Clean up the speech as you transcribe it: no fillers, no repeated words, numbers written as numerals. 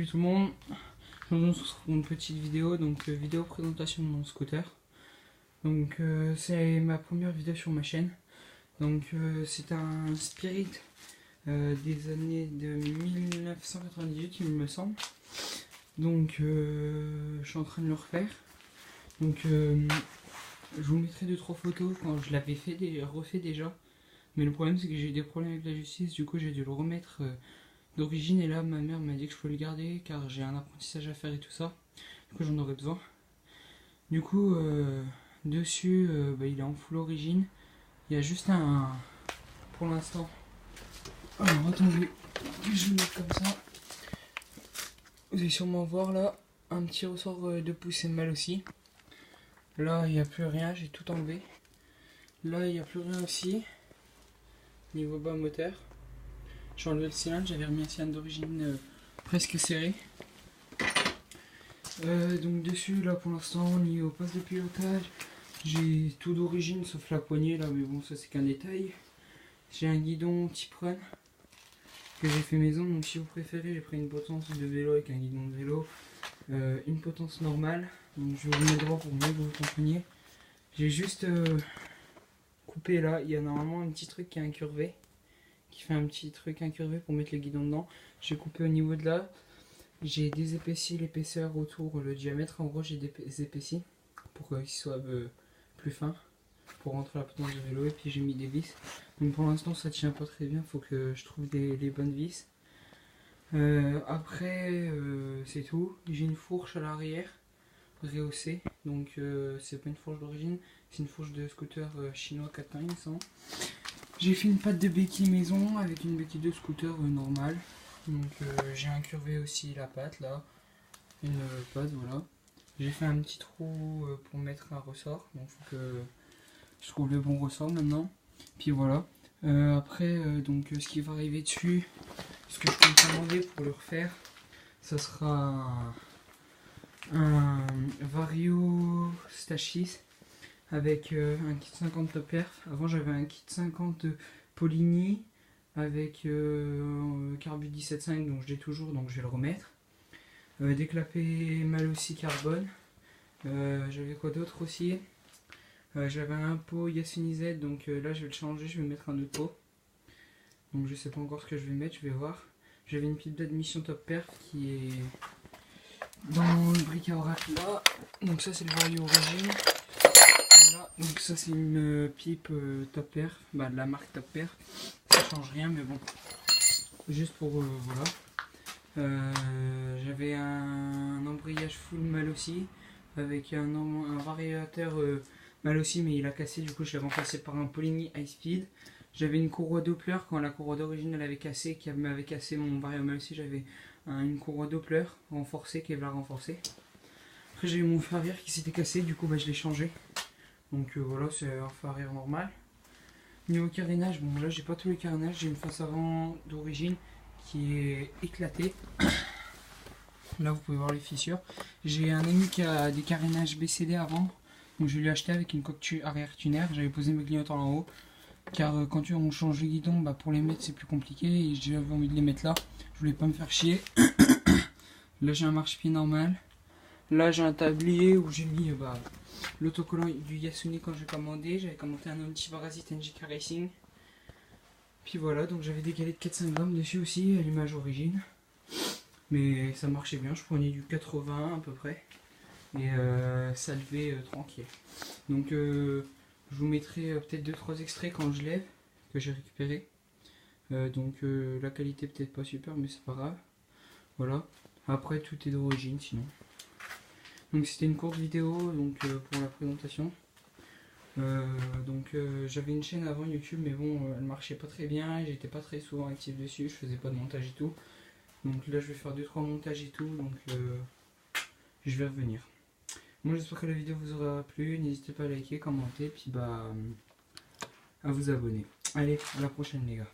Salut tout le monde, aujourd'hui on se retrouve pour une petite vidéo, donc vidéo présentation de mon scooter. Donc c'est ma première vidéo sur ma chaîne. Donc c'est un Spirit des années de 1998 il me semble. Donc je suis en train de le refaire. Donc je vous mettrai 2-3 photos quand je l'avais refait déjà. Mais le problème c'est que j'ai eu des problèmes avec la justice, du coup j'ai dû le remettre d'origine, et là ma mère m'a dit que je peux le garder car j'ai un apprentissage à faire et tout ça, du coup j'en aurais besoin. Du coup dessus il est en full origine, il y a juste un, pour l'instant, alors attendez que je le mette comme ça, vous allez sûrement voir là un petit ressort de poussée de mal aussi. Là il n'y a plus rien, j'ai tout enlevé. Là il n'y a plus rien aussi niveau bas moteur. J'ai enlevé le cylindre, j'avais remis un cylindre d'origine presque serré. Donc dessus là pour l'instant, lié au poste de pilotage, j'ai tout d'origine sauf la poignée là, mais bon ça c'est qu'un détail. J'ai un guidon type run que j'ai fait maison, donc si vous préférez j'ai pris une potence de vélo avec un guidon de vélo, une potence normale, donc je vais vous mettre droit pour mieux que vous compreniez. J'ai juste coupé là, il y a normalement un petit truc qui est incurvé, qui fait un petit truc incurvé pour mettre le guidon dedans. J'ai coupé au niveau de là, j'ai désépaissi l'épaisseur autour, le diamètre en gros j'ai désépaissi pour qu'il soit plus fin pour rentrer la potence de vélo, et puis j'ai mis des vis. Donc pour l'instant ça tient pas très bien, faut que je trouve les bonnes vis. Après c'est tout, j'ai une fourche à l'arrière rehaussée, donc c'est pas une fourche d'origine, c'est une fourche de scooter chinois 4 temps il me semble. J'ai fait une patte de béquille maison avec une béquille de scooter normale. Donc j'ai incurvé aussi la patte là, une patte voilà. J'ai fait un petit trou pour mettre un ressort, donc faut que je trouve le bon ressort maintenant. Puis voilà. Après donc ce qui va arriver dessus, ce que je peux me commander pour le refaire, ça sera un Vario Stachis avec un kit 50 top perf. Avant j'avais un kit 50 Polini avec Carbu 17.5, donc je l'ai toujours, donc je vais le remettre. Des clapets mal aussi carbone. J'avais quoi d'autre aussi, j'avais un pot Yasuni Z, donc là je vais le changer, je vais mettre un autre pot. Donc je sais pas encore ce que je vais mettre, je vais voir. J'avais une pipe d'admission top perf qui est dans le bric à oracle là. Donc ça c'est le Vario origine. Voilà. Donc ça c'est une pipe top perf, de la marque top perf. Ça change rien mais bon. Juste pour voilà. J'avais un embrayage full mal aussi, avec un variateur mal aussi, mais il a cassé, du coup je l'ai remplacé par un Polini High Speed. J'avais une courroie Doppler quand la courroie d'origine elle avait cassé, qui m'avait cassé mon variateur mal aussi, j'avais une courroie Doppler renforcée qui l'a renforcée. Après j'ai eu mon phare arrière qui s'était cassé, du coup je l'ai changé. Donc voilà, c'est un phare arrière normal. Niveau carénage, bon là j'ai pas tous les carénages, j'ai une face avant d'origine qui est éclatée. Là vous pouvez voir les fissures. J'ai un ami qui a des carénages BCD avant, donc je lui ai acheté avec une coque arrière tuner. J'avais posé mes clignotants en haut, car quand on change le guidon, pour les mettre c'est plus compliqué, et j'avais envie de les mettre là, je voulais pas me faire chier. Là j'ai un marchepied normal. Là j'ai un tablier où j'ai mis l'autocollant du Yasuni quand j'ai commandé. J'avais commandé un anti-parasite NJK Racing. Puis voilà, donc j'avais des galettes de 4-5 grammes dessus aussi, à l'image origine. Mais ça marchait bien, je prenais du 80 à peu près. Et ça levait tranquille. Donc je vous mettrai peut-être 2-3 extraits quand je lève, que j'ai récupéré. Donc la qualité peut-être pas super, mais c'est pas grave. Voilà. Après tout est d'origine sinon. Donc c'était une courte vidéo donc, pour la présentation. J'avais une chaîne avant YouTube, mais bon elle marchait pas très bien, j'étais pas très souvent actif dessus, je faisais pas de montage et tout. Donc là je vais faire 2-3 montages et tout, donc je vais revenir. Moi j'espère que la vidéo vous aura plu, n'hésitez pas à liker, commenter, puis à vous abonner. Allez, à la prochaine les gars.